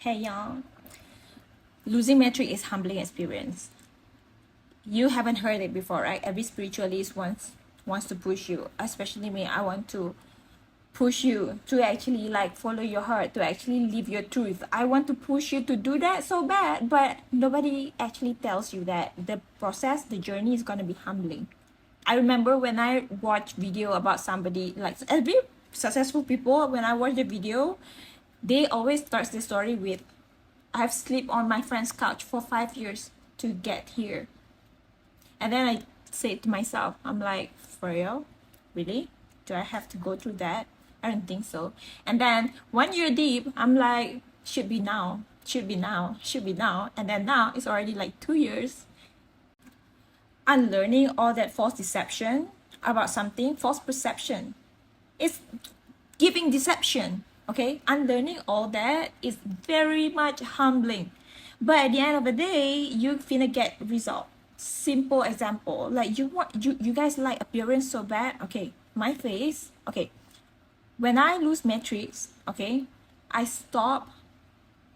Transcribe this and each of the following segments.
Hey y'all, losing metric is humbling experience. You haven't heard it before, right? Every spiritualist wants to push you, especially me. I want to push you to actually like follow your heart, to actually live your truth. I want to push you to do that so bad, but nobody actually tells you that the process, the journey is gonna be humbling. I remember when I watch video about somebody like every successful people, when I watch the video, they always start the story with, I've slept on my friend's couch for 5 years to get here. And then I say to myself, I'm like, for real? Really? Do I have to go through that? I don't think so. And then 1 year deep, I'm like, should be now, should be now, should be now. And then now it's already like 2 years. Unlearning all that false deception about something, false perception. It's giving deception. Okay, unlearning all that is very much humbling, but at the end of the day you finna get result. Simple example, like you guys like appearance so bad. Okay, my face. Okay, when I lose metrics, okay, I stop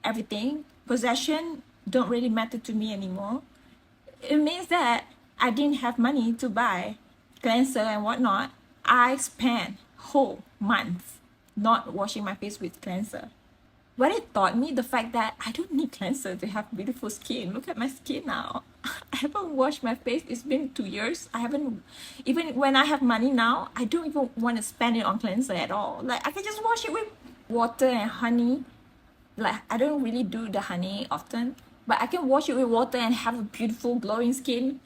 everything. Possession don't really matter to me anymore. It means that I didn't have money to buy cleanser and whatnot. I spent whole month not washing my face with cleanser. But it taught me the fact that I don't need cleanser to have beautiful skin. Look at my skin now. I haven't washed my face. It's been 2 years. I haven't, even when I have money now, I don't even want to spend it on cleanser at all. Like I can just wash it with water and honey. Like I don't really do the honey often, but I can wash it with water and have a beautiful glowing skin.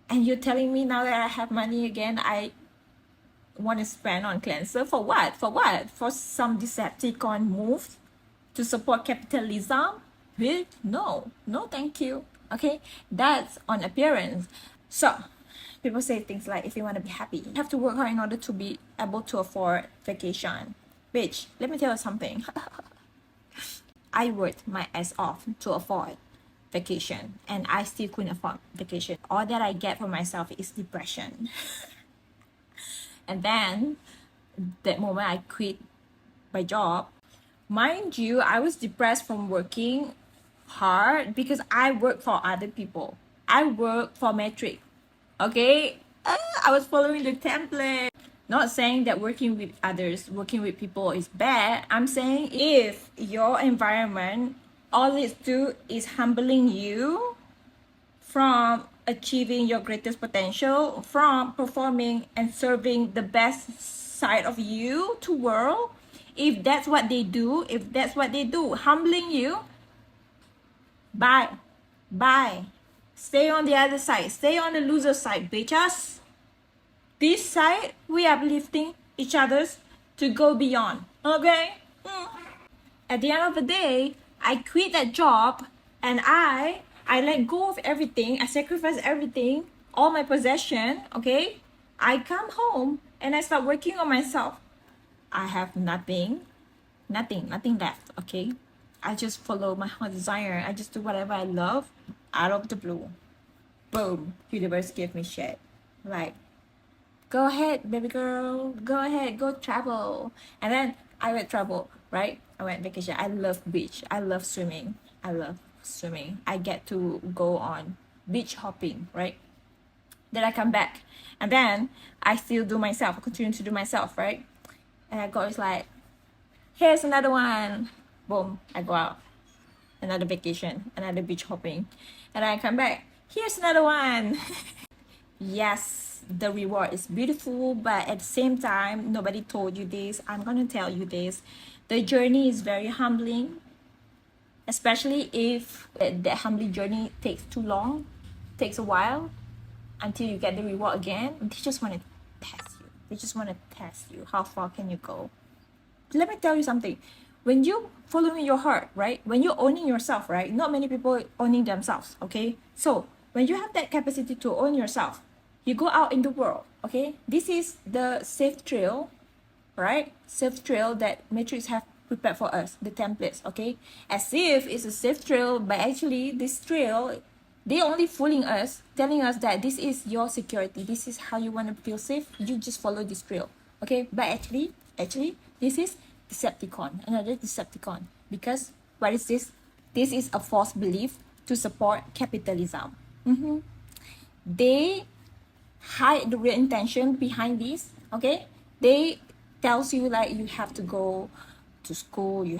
And you're telling me now that I have money again, I want to spend on cleanser for what? For what? For some Decepticon move to support capitalism? No, no, thank you. Okay, that's on appearance. So people say things like, if you want to be happy, you have to work hard in order to be able to afford vacation. Bitch, let me tell you something. I worked my ass off to afford vacation, and I still couldn't afford vacation. All that I get for myself is depression. And then that moment I quit my job. Mind you, I was depressed from working hard because I work for other people. I work for metric. Okay? I was following the template. Not saying that working with others, working with people is bad. I'm saying if your environment, all it's do is humbling you from achieving your greatest potential, from performing and serving the best side of you to world, if that's what they do, humbling you, bye. Stay on the other side, stay on the loser side, bitches. This side, we are uplifting each other's to go beyond. Okay? At the end of the day, I quit that job and I let go of everything. I sacrifice everything, all my possession. Okay? I come home and I start working on myself. I have nothing left. Okay? I just follow my heart desire. I just do whatever I love out of the blue. Boom. Universe give me shit. Like, go ahead, baby girl. Go ahead, go travel. And then I went travel, right? I went vacation. I love beach. I love swimming. I get to go on beach hopping, right? Then I come back. And then I still do myself. I continue to do myself, right? And I go, it's like, here's another one. Boom, I go out. Another vacation, another beach hopping. And I come back. Here's another one. Yes, the reward is beautiful, but at the same time, nobody told you this. I'm gonna tell you this. The journey is very humbling, especially if the humbling journey takes too long, takes a while until you get the reward again. They just want to test you. They just want to test you. How far can you go? Let me tell you something. When you following your heart, right? When you're owning yourself, right? Not many people owning themselves, okay? So when you have that capacity to own yourself, you go out in the world, okay? This is the safe trail, right? Safe trail that Matrix have prepared for us, the templates, okay? As if it's a safe trail, but actually this trail, they only fooling us, telling us that this is your security. This is how you want to feel safe. You just follow this trail, okay? But actually, this is Decepticon, another Decepticon, because What is this? This is a false belief to support capitalism. They hide the real intention behind this. Okay, they tells you like you have to go to school, you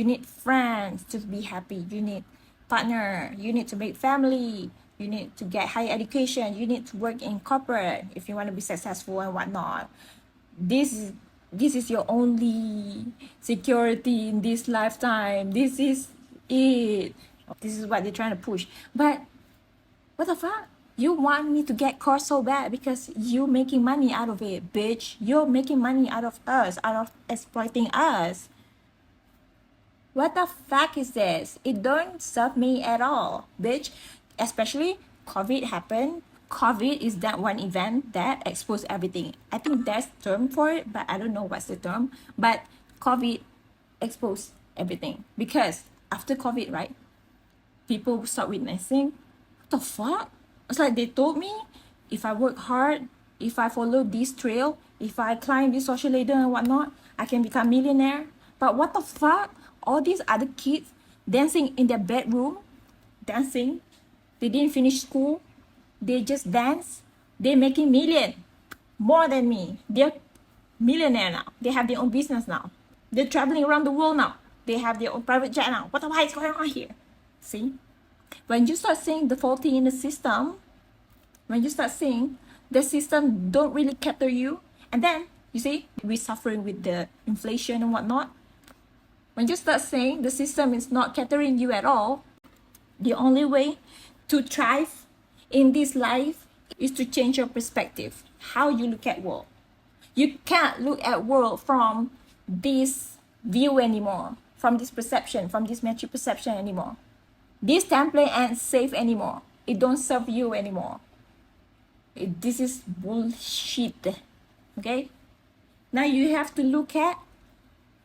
need friends to be happy, you need partner, you need to make family, you need to get higher education, you need to work in corporate if you want to be successful and whatnot. This is your only security in this lifetime. This is it. This is what they're trying to push. But what the fuck? You want me to get caught so bad because you making money out of it, bitch. You're making money out of us, out of exploiting us. What the fuck is this? It don't serve me at all, bitch. Especially COVID happened. COVID is that one event that exposed everything. I think there's a term for it, but I don't know what's the term. But COVID exposed everything. Because after COVID, right? People start witnessing. What the fuck? It's like they told me if I work hard, if I follow this trail, if I climb this social ladder and whatnot, I can become millionaire. But what the fuck? All these other kids dancing in their bedroom, dancing. They didn't finish school. They just dance. They're making million, more than me. They're millionaire now. They have their own business now. They're traveling around the world now. They have their own private jet now. What the fuck is going on here? See? When you start seeing the faulty in the system, when you start seeing the system don't really cater you, and then you see we're suffering with the inflation and whatnot. When you start saying the system is not catering you at all, the only way to thrive in this life is to change your perspective, how you look at world. You can't look at world from this view anymore, from this perception, from this metric perception anymore. This template ain't safe anymore. It don't serve you anymore. This is bullshit. Okay? Now you have to look at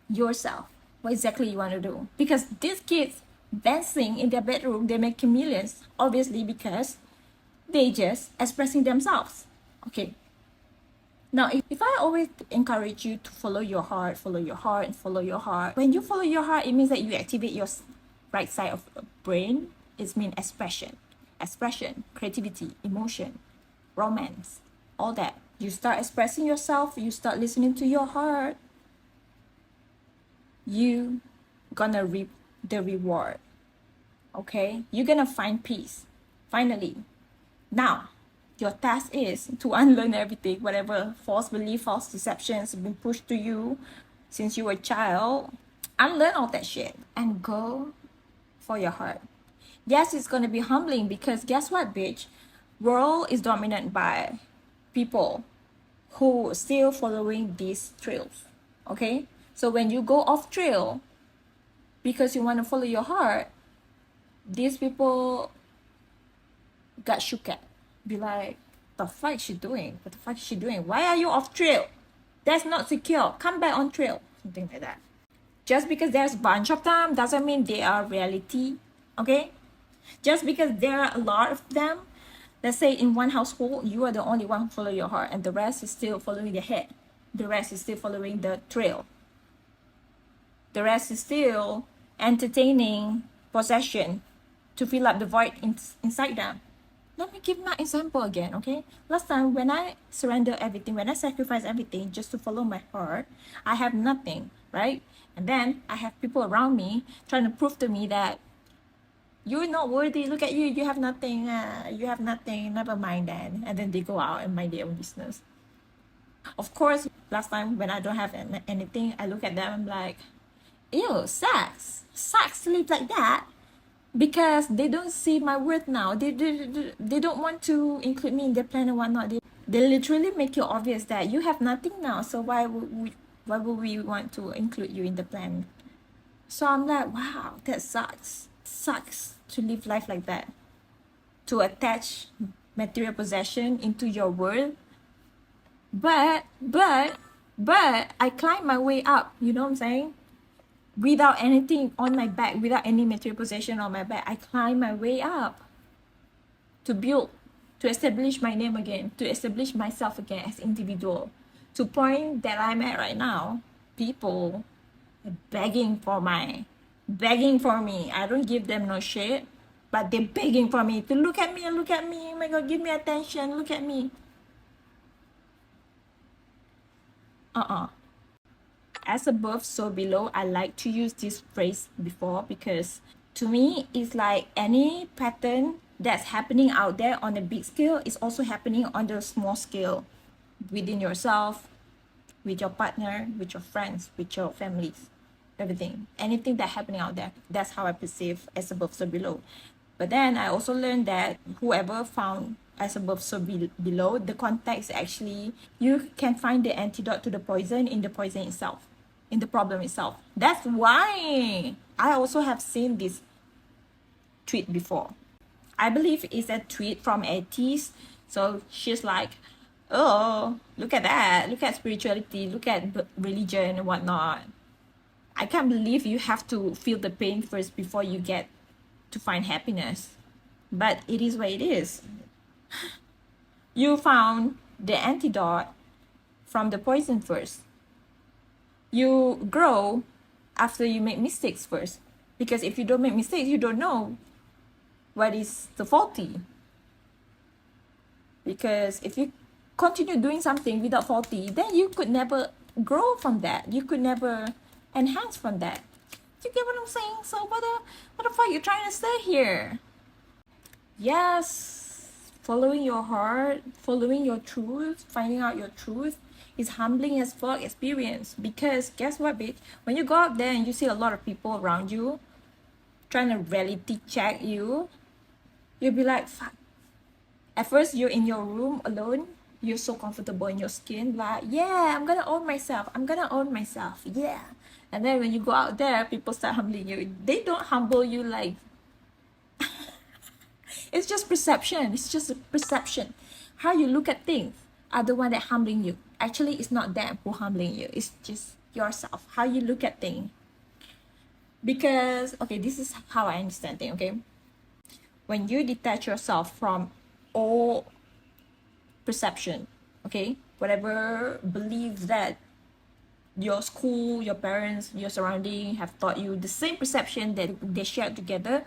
yourself. What exactly you want to do. Because these kids dancing in their bedroom, they're making millions. Obviously because they just expressing themselves. Okay. Now, if I always encourage you to follow your heart, follow your heart, and follow your heart. When you follow your heart, it means that you activate your right side of the brain. It means expression, creativity, emotion, romance, all that. You start expressing yourself, you start listening to your heart, you gonna reap the reward. Okay? You're gonna find peace. Finally. Now, your task is to unlearn everything, whatever false belief, false deceptions have been pushed to you since you were a child. Unlearn all that shit and go for your heart. Yes, it's gonna be humbling because guess what, bitch? World is dominated by people who are still following these trails. Okay? So when you go off trail because you want to follow your heart, these people got shook at. Be like, the fuck is she doing? What the fuck is she doing? Why are you off trail? That's not secure. Come back on trail. Something like that. Just because there's a bunch of them doesn't mean they are reality. Okay? Just because there are a lot of them, let's say in one household, you are the only one who follow your heart and the rest is still following the head. The rest is still following the trail. The rest is still entertaining possession to fill up the void inside them. Let me give my example again, okay? Last time when I surrender everything, when I sacrifice everything just to follow my heart, I have nothing, right? And then I have people around me trying to prove to me that you're not worthy. Look at you, you have nothing. You have nothing. Never mind then. And then they go out and mind their own business. Of course, last time when I don't have anything, I look at them and I'm like, ew, sucks to live like that, because they don't see my worth now. They don't want to include me in their plan and whatnot. They literally make it obvious that you have nothing now, so why would we want to include you in the plan? So I'm like, wow, that sucks to live life like that, to attach material possession into your world. But I climb my way up, you know what I'm saying? Without anything on my back, without any material possession on my back, I climb my way up to build, to establish my name again, to establish myself again as individual. To point that I'm at right now, people are begging for my begging for me. I don't give them no shit, but they're begging for me to look at me and look at me. Oh my god, give me attention, look at me. As above, so below. I like to use this phrase before because to me, it's like any pattern that's happening out there on a big scale is also happening on the small scale within yourself, with your partner, with your friends, with your families, everything. Anything that happening out there, that's how I perceive as above, so below. But then I also learned that whoever found as above, so below, the context actually, you can find the antidote to the poison in the poison itself, in the problem itself. That's why I also have seen this tweet before. I believe it's a tweet from atheist. So she's like, oh, look at that. Look at spirituality. Look at religion and whatnot. I can't believe you have to feel the pain first before you get to find happiness. But it is what it is. You found the antidote from the poison first. You grow after you make mistakes first. Because if you don't make mistakes, you don't know what is the faulty. Because if you continue doing something without faulty, then you could never grow from that. You could never enhance from that. You get what I'm saying? So what the fuck you trying to say here? Yes, following your heart, following your truth, finding out your truth is humbling as fuck experience. Because guess what, bitch? When you go out there and you see a lot of people around you trying to reality check you, you'll be like, fuck. At first, you're in your room alone. You're so comfortable in your skin. Like, yeah, I'm gonna own myself. I'm gonna own myself. Yeah. And then when you go out there, people start humbling you. They don't humble you like... It's just perception. It's just a perception. How you look at things are the one that humbling you. Actually, it's not them who humbling you. It's just yourself. How you look at things. Because, okay, this is how I understand things, okay? When you detach yourself from all perception, okay, whatever belief that your school, your parents, your surrounding have taught you, the same perception that they shared together,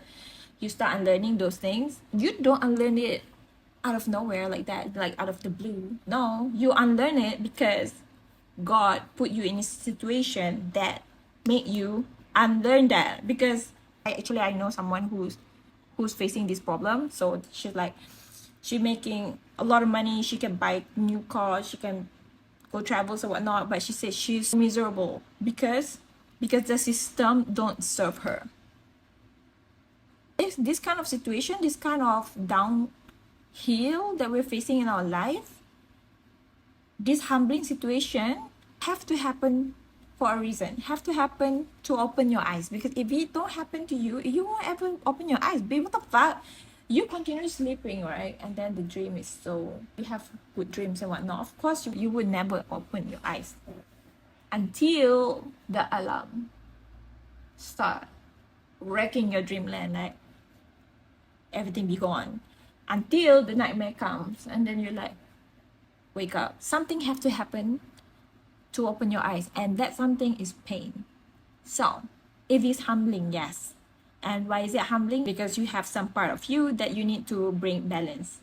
you start unlearning those things. You don't unlearn it out of nowhere like that, like out of the blue. No, you unlearn it because God put you in a situation that made you unlearn that. Because I know someone who's facing this problem. So she's like, she's making a lot of money, she can buy new cars, she can go travels or whatnot, but she says she's miserable because the system don't serve her. It's this kind of situation, this kind of downhill that we're facing in our life, this humbling situation have to happen for a reason, have to happen to open your eyes. Because if it don't happen to you, you won't ever open your eyes. Babe, what the fuck? You continue sleeping, right? And then the dream is so... You have good dreams and whatnot. Of course, you would never open your eyes until the alarm start wrecking your dreamland, like everything be gone. Until the nightmare comes, and then you're like, wake up. Something have to happen to open your eyes, and that something is pain. So, it is humbling, yes. And why is it humbling? Because you have some part of you that you need to bring balance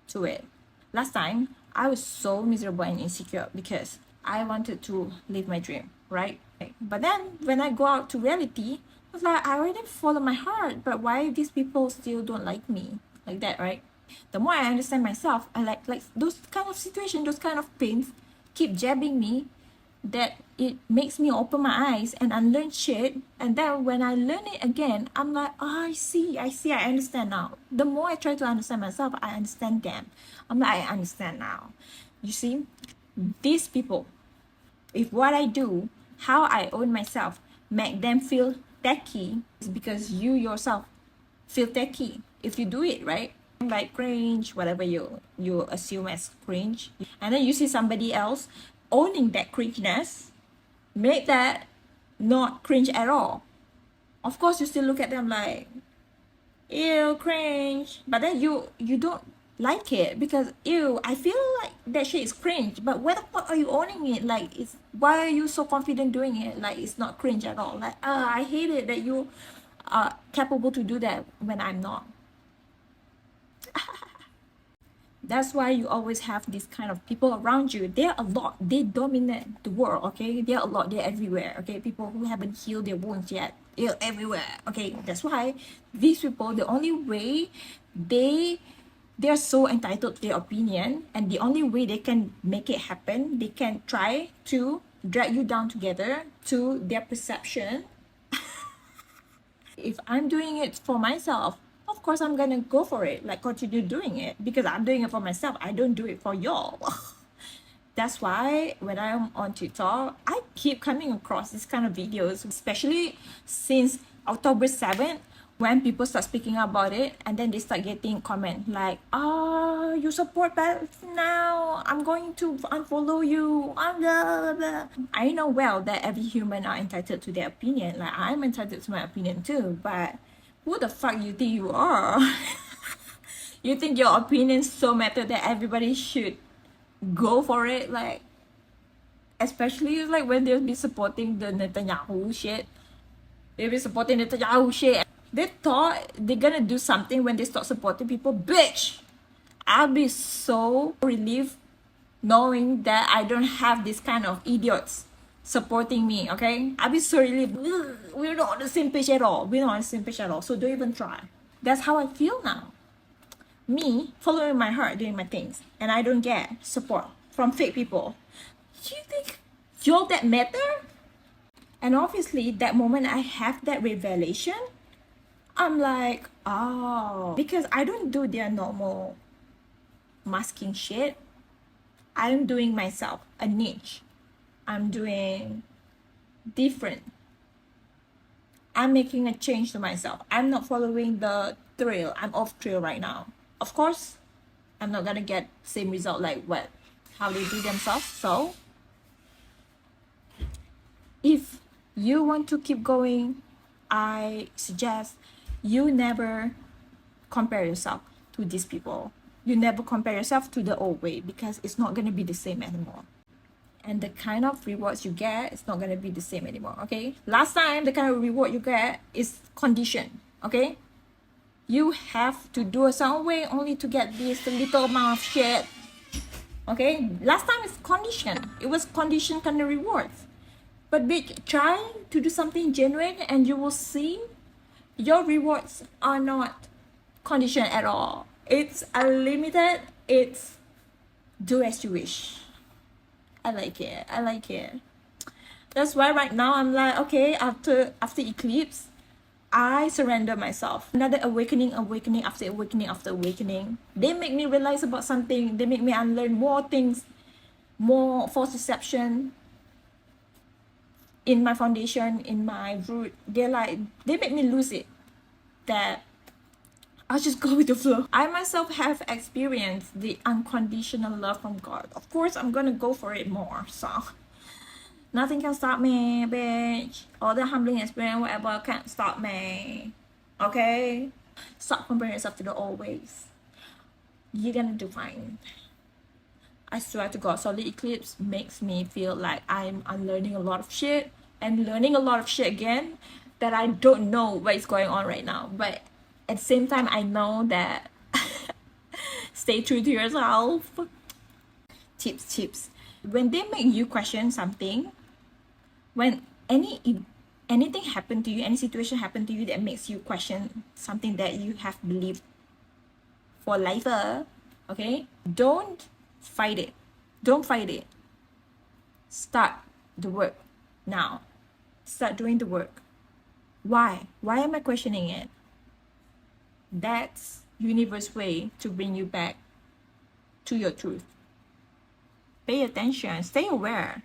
to it. Last time, I was so miserable and insecure because I wanted to live my dream, right? But then, when I go out to reality, I was like, I already followed my heart, but why these people still don't like me? Like that, right? The more I understand myself, I like those kind of situations, those kind of pains keep jabbing me, that it makes me open my eyes and unlearn shit. And then when I learn it again, I'm like, oh, I see, I understand now. The more I try to understand myself, I understand them. I'm like, I understand now. You see, these people, if what I do, how I own myself, make them feel tacky, is because you yourself feel tacky if you do it, right? Like cringe, whatever you assume as cringe, and then you see somebody else owning that cringiness, make that not cringe at all. Of course, you still look at them like, ew, cringe. But then you don't like it, because ew, I feel like that shit is cringe. But where the fuck are you owning it? Like, it's, why are you so confident doing it? Like, it's not cringe at all. Like, I hate it that you are capable to do that when I'm not. That's why you always have this kind of people around you. They're a lot. They dominate the world, okay? They're a lot. They're everywhere, okay? People who haven't healed their wounds yet. They're everywhere, okay? That's why these people, the only way they're so entitled to their opinion, and the only way they can make it happen, they can try to drag you down together to their perception. If I'm doing it for myself, of course I'm gonna go for it, like continue doing it, because I'm doing it for myself. I don't do it for y'all. That's why when I'm on TikTok, I keep coming across this kind of videos, especially since October 7th, when people start speaking about it, and then they start getting comment like, you support bad now, I'm going to unfollow you, blah, blah, blah. I know well that every human are entitled to their opinion. Like, I'm entitled to my opinion too, but who the fuck you think you are? You think your opinion so matter that everybody should go for it? Like, especially like when they'll be supporting the Netanyahu shit. They'll be supporting Netanyahu shit. They thought they're gonna do something when they start supporting people. Bitch! I'll be so relieved knowing that I don't have this kind of idiots supporting me, okay? I'll be so relieved. We're not on the same page at all. We're not on the same page at all. So don't even try. That's how I feel now. Me following my heart, doing my things, and I don't get support from fake people. You think y'all that matter? And obviously, that moment I have that revelation, I'm like, oh, because I don't do their normal masking shit. I'm doing myself a niche. I'm doing different. I'm making a change to myself. I'm not following the trail. I'm off trail right now. Of course, I'm not gonna get same result like how they do themselves. So if you want to keep going, I suggest you never compare yourself to these people. You never compare yourself to the old way, because it's not gonna be the same anymore. And the kind of rewards you get is not gonna be the same anymore, okay? Last time, the kind of reward you get is condition, okay? You have to do a certain way only to get this little amount of shit, okay? Last time it's condition. It was condition kind of rewards. But bitch, try to do something genuine and you will see your rewards are not conditioned at all. It's unlimited. It's do as you wish. I like it. I like it. That's why right now I'm like, okay, after eclipse, I surrender myself. Another awakening after awakening. They make me realize about something. They make me unlearn more things, more false deception in my foundation, in my root. They make me lose it. That I'll just go with the flow. I myself have experienced the unconditional love from God. Of course, I'm gonna go for it more. So nothing can stop me, bitch. All the humbling experience, whatever, can't stop me. Okay? Stop comparing yourself to the old ways. You're gonna do fine. I swear to God, solar eclipse makes me feel like I'm unlearning a lot of shit and learning a lot of shit again that I don't know what is going on right now. But at the same time, I know that stay true to yourself. Tips. When they make you question something, when anything happened to you, any situation happened to you that makes you question something that you have believed for life, okay? Don't fight it. Don't fight it. Start the work now. Start doing the work. Why? Why am I questioning it? That's universe way to bring you back to your truth. Pay attention. Stay aware.